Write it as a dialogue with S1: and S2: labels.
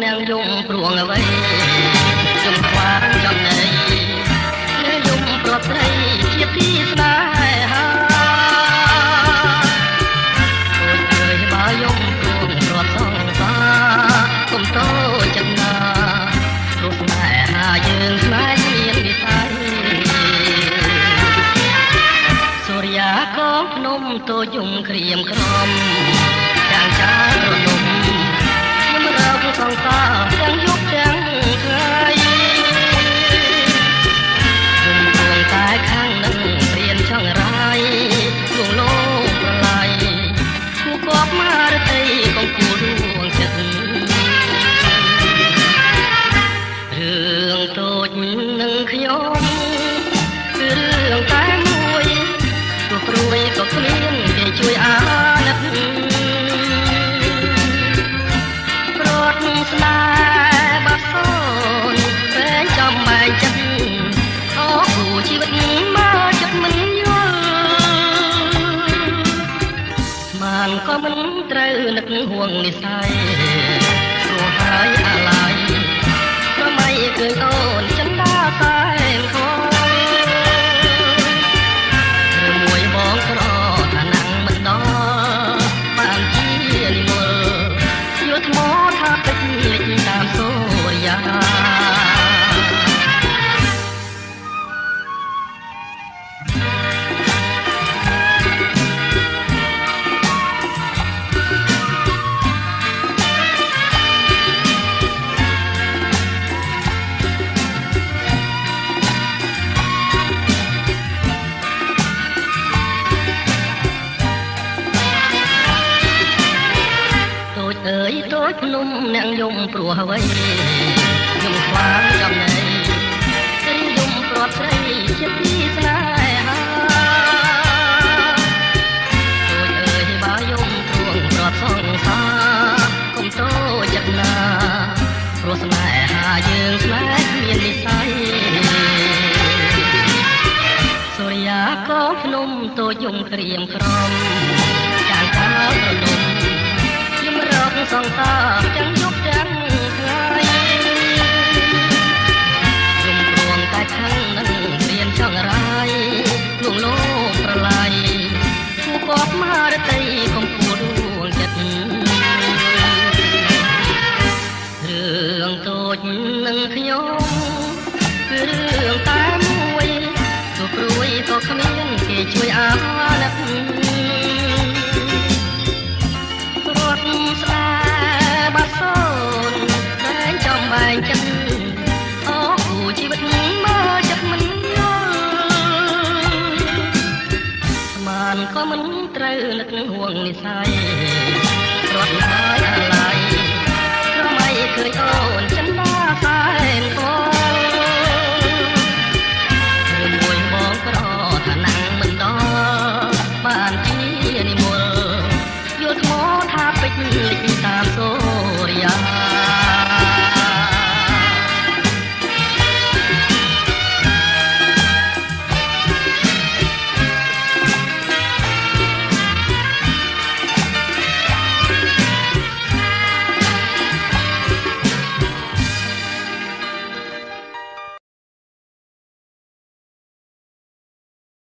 S1: នាងយំព្រួងអ្វីយំខ្វាងចំណៃនាងយំប្រត់ស្រីជាទីស្នេហាអូនអើយបើយំព្រួងប្រត់សងសាកុំតូចចិត្តណាព្រោះស្នេហាយើងស្នេហ៍មានវិស័យសូរិយាកោភ្នំតូចយំក្រៀមក្រំចាំងចារលំខ្ញុំរកសង្សារទាំងយប់ទាំងថ្ងៃខ្ញុំគង់តែខាងនឹងព្រៀនចង់រាយលួងលោមប្រឡាយគូគប់មករតីកុំគួររួងចិត្តរឿងតូចនឹងខ្ញុំគឺរឿងតែមួយទោះព្រួយក៏គ្មានគេជួយអាណិតប្រត់ស្នេហ៍បាក់សូនតែចាំបែកចិត្តអូគូជីវិតមកចិត្តមិនយល់បានក៏មិនត្រូវនឹកហួងនិស័យព្រោះហើយអាឡ័យប្រមៃឃើញអូនចិនដាតែខំមួយបងក្រថាណាំងមិនដល់បានជានិមលយល់ថ្មថាទឹកលិចតាមសូរិយាអើយតូចភ្នំអ្នកយំព្រោះអ្វីយំខ្វាងចំណៃរីយំប្រត់ស្រីជាទីស្នេហាតូចអើយបើយំព្រួងប្រត់សងសាកុំតូចចិត្តណាព្រោះស្នេហាយើងស្នេហ៍មាននិស័យសូរិយាកោភ្នំតូចយំក្រៀមក្រំចាងកាលប្រលំរកសង្សារទាំងយប់ទាំងថ្ងៃយំព្រួងតែខាងនឹងព្រៀនចង់រាយលួងលោមប្រឡាយគូគប់មករតីកុំគួររួងចិត្តរឿងតូចនឹងខ្ញុំគឺរឿងតែមួយទោះព្រួយក៏គ្មានគេជួយអាណិតស្នេហ៍បាក់សូនតែចាំបែកចិត្តអូគូជីវិតមកចិត្តមិនយល់ស្មានក៏មិនត្រូវនឹកហួងនិស័យរត់ហើយអាឡ័យប្រមៃឃើញអូនចិនដាសែនផងរឿងមួយបងក្រថាណាំងមិនដល់បានជានិមលយល់ថ្មថាពេជ្រលិច